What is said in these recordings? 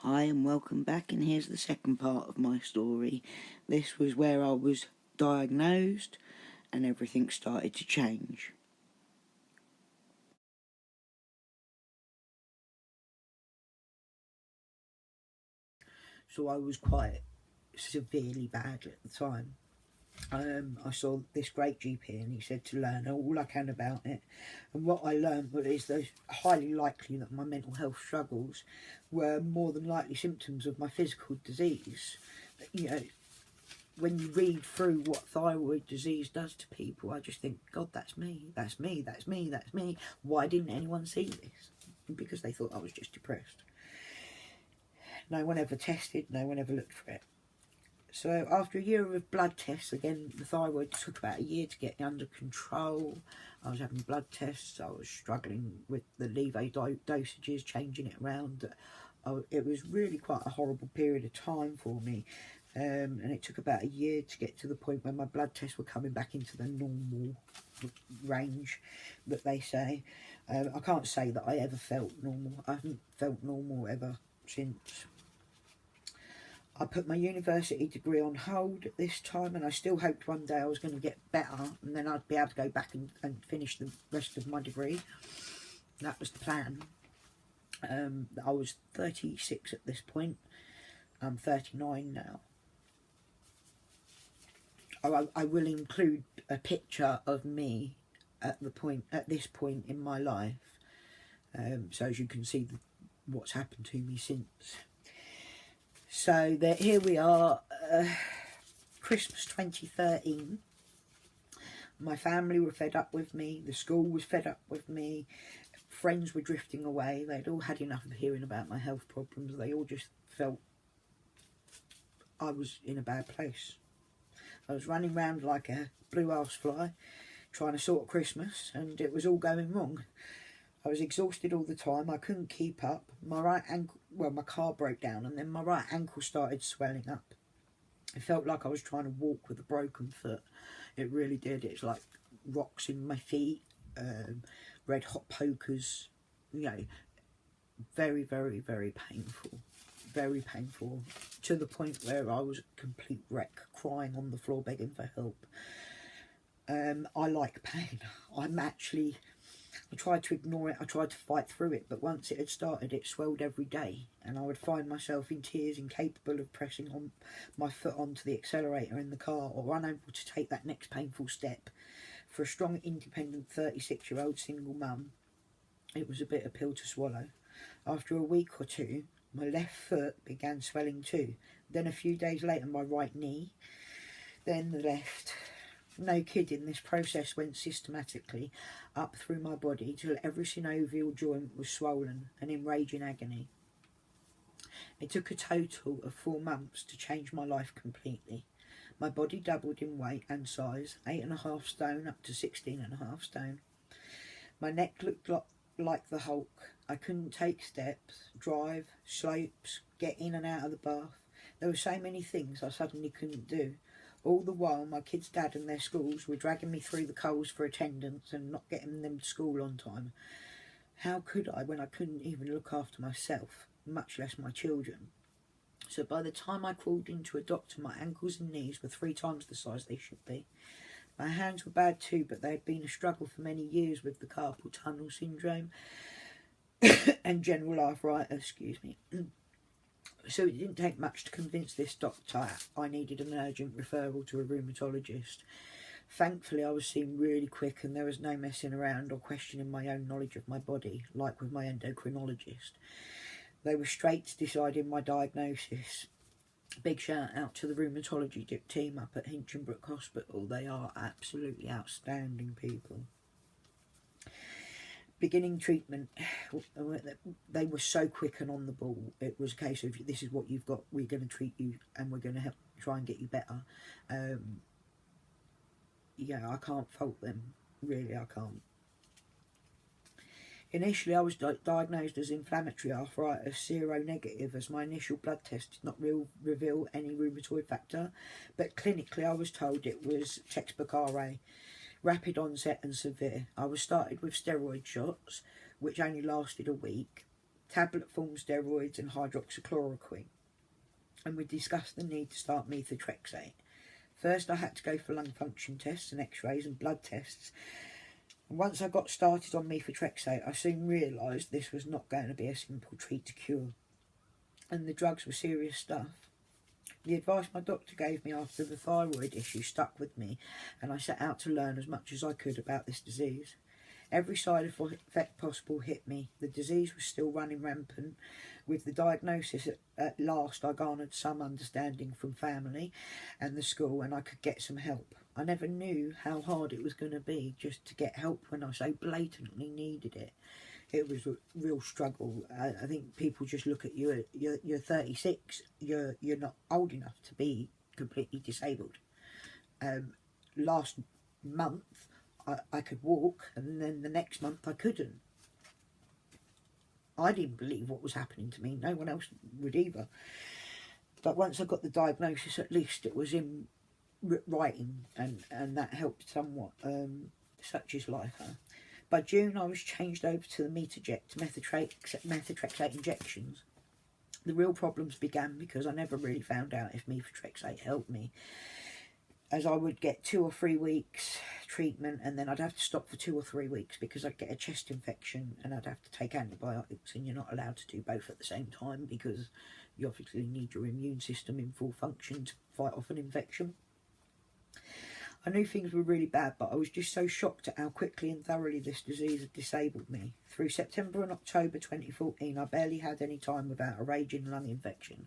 Hi and welcome back, and here's the second part of my story. This was where I was diagnosed and everything started to change. So I was quite severely bad at the time. I saw this great GP and he said to learn all I can about it. And what I learned is that it's highly likely that my mental health struggles were more than likely symptoms of my physical disease. You know, when you read through what thyroid disease does to people, I just think, God, that's me, that's me, that's me, that's me. Why didn't anyone see this? Because they thought I was just depressed. No one ever tested, no one ever looked for it. So after a year of blood tests, again, the thyroid took about a year to get under control. I was having blood tests, I was struggling with the levo dosages, changing it around. It was really quite a horrible period of time for me. And it took about a year to get to the point where my blood tests were coming back into the normal range that they say. I can't say that I ever felt normal. I haven't felt normal ever since. I put my university degree on hold at this time, and I still hoped one day I was going to get better and then I'd be able to go back and finish the rest of my degree. That was the plan. I was 36 at this point. I'm 39 now. I will include a picture of me at this point in my life, so as you can see what's happened to me since. So here we are, Christmas 2013. My family were fed up with me, the school was fed up with me, friends were drifting away. They'd all had enough of hearing about my health problems. They all just felt I was in a bad place. I was running around like a blue housefly trying to sort Christmas, and it was all going wrong. I was exhausted all the time. I couldn't keep up. My right ankle, well, my car broke down, and then my right ankle started swelling up. It felt like I was trying to walk with a broken foot. It really did. It's like rocks in my feet, red hot pokers, you know, very, very, very painful. Very painful, to the point where I was a complete wreck, crying on the floor, begging for help. I like pain. I tried to ignore it, I tried to fight through it, but once it had started, it swelled every day, and I would find myself in tears, incapable of pressing on my foot onto the accelerator in the car, or unable to take that next painful step. For a strong, independent 36-year-old single mum, it was a bitter pill to swallow. After a week or two, my left foot began swelling too. Then a few days later, my right knee. Then the left. No kidding, this process went systematically up through my body till every synovial joint was swollen and in raging agony. It took a total of 4 months to change my life completely. My body doubled in weight and size, 8.5 stone up to 16.5 stone. My neck looked like the Hulk. I couldn't take steps, drive, slopes, get in and out of the bath. There were so many things I suddenly couldn't do. All the while, my kids' dad and their schools were dragging me through the coals for attendance and not getting them to school on time. How could I when I couldn't even look after myself, much less my children? So by the time I crawled into a doctor, my ankles and knees were 3 times the size they should be. My hands were bad too, but they had been a struggle for many years with the carpal tunnel syndrome and general arthritis, So it didn't take much to convince this doctor I needed an urgent referral to a rheumatologist. Thankfully, I was seen really quick, and there was no messing around or questioning my own knowledge of my body, like with my endocrinologist. They were straight to deciding my diagnosis. Big shout out to the rheumatology team up at Hinchinbrook Hospital. They are absolutely outstanding people. Beginning treatment, they were so quick and on the ball. It was a case of, this is what you've got, we're going to treat you and we're going to help try and get you better. Yeah, I can't fault them, really, I can't. Initially, I was diagnosed as inflammatory arthritis, seronegative, as my initial blood test did not reveal any rheumatoid factor, but clinically I was told it was textbook RA. Rapid onset and severe. I was started with steroid shots, which only lasted a week. tablet form steroids and hydroxychloroquine. And we discussed the need to start methotrexate. First I had to go for lung function tests and x-rays and blood tests. And once I got started on methotrexate, I soon realised this was not going to be a simple treat to cure. And the drugs were serious stuff. The advice my doctor gave me after the thyroid issue stuck with me, and I set out to learn as much as I could about this disease. Every side effect possible hit me. The disease was still running rampant. With the diagnosis, at last I garnered some understanding from family and the school, and I could get some help. I never knew how hard it was going to be just to get help when I so blatantly needed it. It was a real struggle. I think people just look at you, you're 36, you're not old enough to be completely disabled. Last month I could walk, and then the next month I couldn't. I didn't believe what was happening to me. No one else would either. But once I got the diagnosis, at least it was in writing, and that helped somewhat. Such is life, huh? By June, I was changed over to the methotrexate injections. The real problems began because I never really found out if methotrexate helped me, as I would get 2 or 3 weeks treatment, and then I'd have to stop for 2 or 3 weeks because I'd get a chest infection and I'd have to take antibiotics, and you're not allowed to do both at the same time because you obviously need your immune system in full function to fight off an infection. I knew things were really bad, but I was just so shocked at how quickly and thoroughly this disease had disabled me. Through September and October 2014, I barely had any time without a raging lung infection.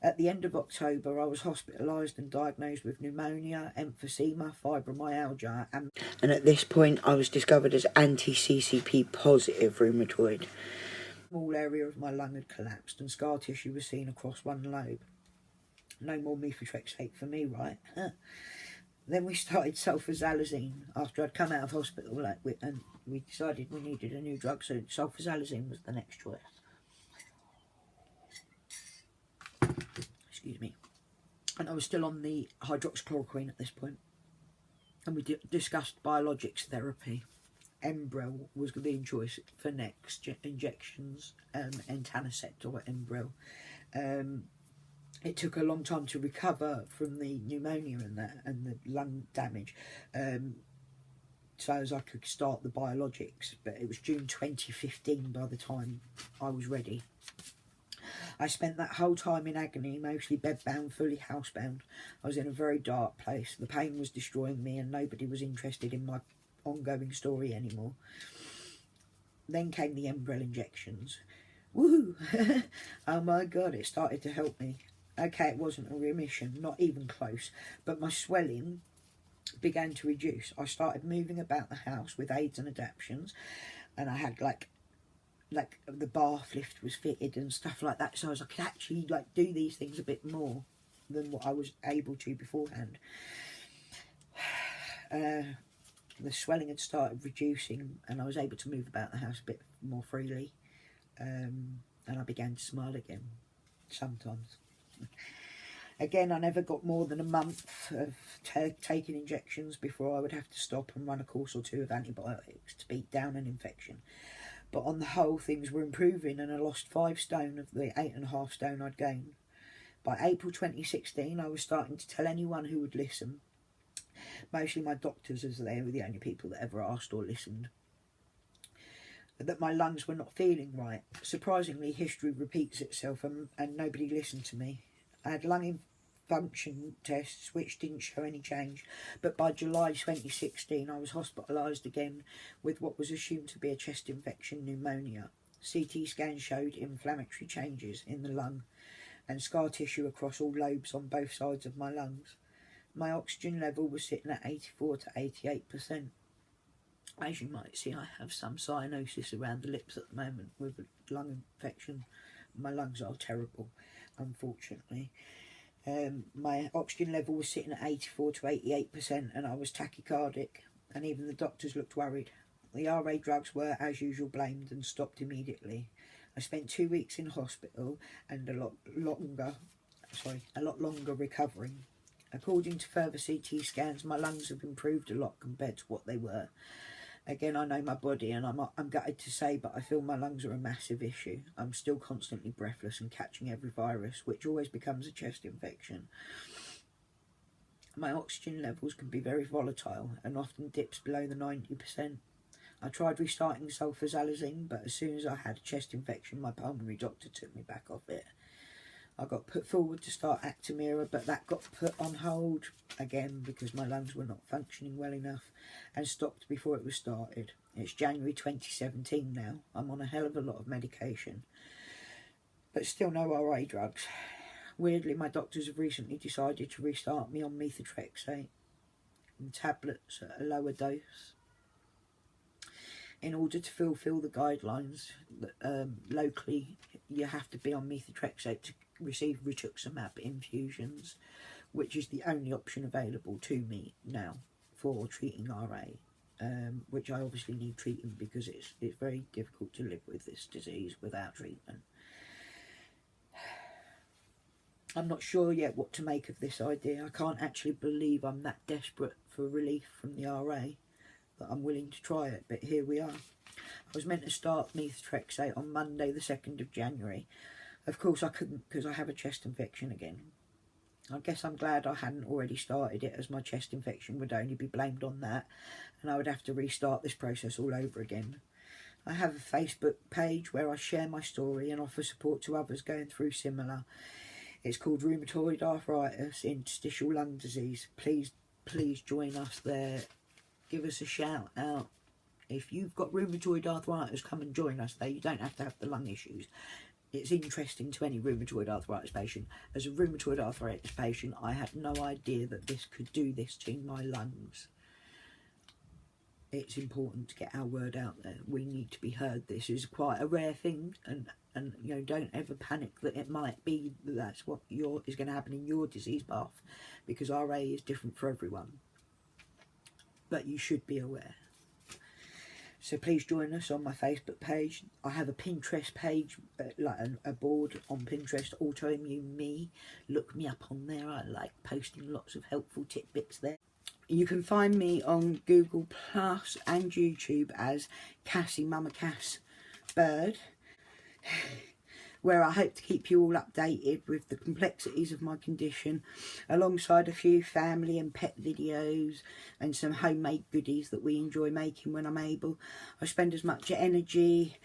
At the end of October, I was hospitalised and diagnosed with pneumonia, emphysema, fibromyalgia, and at this point I was discovered as anti-CCP positive rheumatoid. A small area of my lung had collapsed and scar tissue was seen across one lobe. No more methotrexate for me, right? Then we started sulfasalazine after I'd come out of hospital, and we decided we needed a new drug, so sulfasalazine was the next choice. Excuse me. And I was still on the hydroxychloroquine at this point. And we discussed biologics therapy. Enbrel was the choice for next injections, etanercept or Enbrel. It took a long time to recover from the pneumonia and the lung damage, so as I could start the biologics. But it was June 2015 by the time I was ready. I spent that whole time in agony, mostly bedbound, fully housebound. I was in a very dark place. The pain was destroying me, and nobody was interested in my ongoing story anymore. Then came the Enbrel injections. Woohoo! Oh my God, it started to help me. Okay, it wasn't a remission, not even close, but my swelling began to reduce. I started moving about the house with aids and adaptions, and I had like the bath lift was fitted and stuff like that, so I could actually do these things a bit more than what I was able to beforehand. The swelling had started reducing, and I was able to move about the house a bit more freely, and I began to smile again, sometimes. Again, I never got more than a month of taking injections before I would have to stop and run a course or 2 of antibiotics to beat down an infection. But on the whole, things were improving, and I lost 5 stone of the 8.5 stone I'd gained. By April 2016, I was starting to tell anyone who would listen, mostly my doctors, as they were the only people that ever asked or listened, that my lungs were not feeling right. Surprisingly, history repeats itself, and nobody listened to me. I had lung function tests which didn't show any change, but by July 2016 I was hospitalised again with what was assumed to be a chest infection, pneumonia. CT scan showed inflammatory changes in the lung and scar tissue across all lobes on both sides of my lungs. My oxygen level was sitting at 84 to 88%. As you might see, I have some cyanosis around the lips at the moment with a lung infection. My lungs are terrible, unfortunately. My oxygen level was sitting at 84 to 88%, and I was tachycardic, and even the doctors looked worried. The RA drugs were, as usual, blamed and stopped immediately. I spent 2 weeks in hospital and a lot longer recovering. According to further CT scans, my lungs have improved a lot compared to what they were. Again, I know my body, and I'm gutted to say, but I feel my lungs are a massive issue. I'm still constantly breathless and catching every virus, which always becomes a chest infection. My oxygen levels can be very volatile and often dips below the 90%. I tried restarting sulfasalazine, but as soon as I had a chest infection, my pulmonary doctor took me back off it. I got put forward to start Actimira, but that got put on hold again because my lungs were not functioning well enough, and stopped before it was started. It's January 2017 now. I'm on a hell of a lot of medication, but still no RA drugs. Weirdly, my doctors have recently decided to restart me on methotrexate and tablets at a lower dose. In order to fulfil the guidelines, locally you have to be on methotrexate to receive rituximab infusions, which is the only option available to me now for treating RA, which I obviously need treatment because it's very difficult to live with this disease without treatment. I'm not sure yet what to make of this idea. I can't actually believe I'm that desperate for relief from the RA that I'm willing to try it, but here we are. I was meant to start methotrexate on Monday the 2nd of January. Of course I couldn't because I have a chest infection again. I guess I'm glad I hadn't already started it, as my chest infection would only be blamed on that, and I would have to restart this process all over again. I have a Facebook page where I share my story and offer support to others going through similar. It's called Rheumatoid Arthritis Interstitial Lung Disease. Please join us there. Give us a shout out. If you've got rheumatoid arthritis, come and join us there. You don't have to have the lung issues. It's interesting to any rheumatoid arthritis patient. As a rheumatoid arthritis patient, I had no idea that this could do this to my lungs. It's important to get our word out there. We need to be heard. This is quite a rare thing, and you know, don't ever panic that it might be that's what is going to happen in your disease path, because RA is different for everyone. But you should be aware. So please join us on my Facebook page. I have a Pinterest page, like a board on Pinterest, Autoimmune Me. Look me up on there. I like posting lots of helpful tidbits there. You can find me on Google Plus and YouTube as Cassie Mama Cass Bird, where I hope to keep you all updated with the complexities of my condition, alongside a few family and pet videos and some homemade goodies that we enjoy making when I'm able. I spend as much energy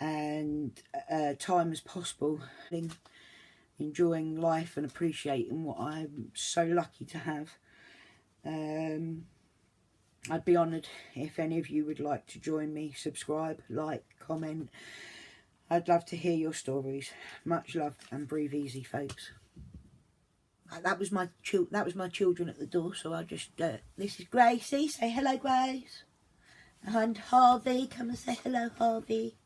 and time as possible enjoying life and appreciating what I'm so lucky to have. I'd be honoured if any of you would like to join me. Subscribe, like, comment. I'd love to hear your stories. Much love and breathe easy, folks. That was my children at the door, so I'll just this is Gracie. Say hello, Grace. And Harvey, come and say hello, Harvey.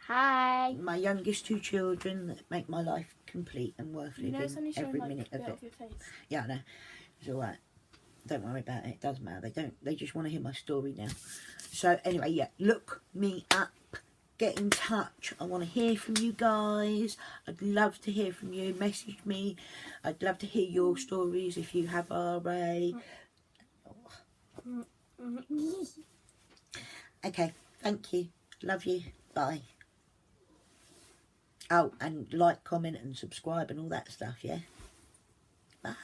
Hi. My youngest two children that make my life complete and worth living every minute of it. Your face. Yeah, I know. It's all right. Don't worry about it. It doesn't matter. They just want to hear my story now. So anyway, yeah, look me up. Get in touch. I want to hear from you guys. I'd love to hear from you. Message me. I'd love to hear your stories if you have RA. Okay, thank you. Love you. Bye. Oh, and like, comment and subscribe and all that stuff, yeah? Bye.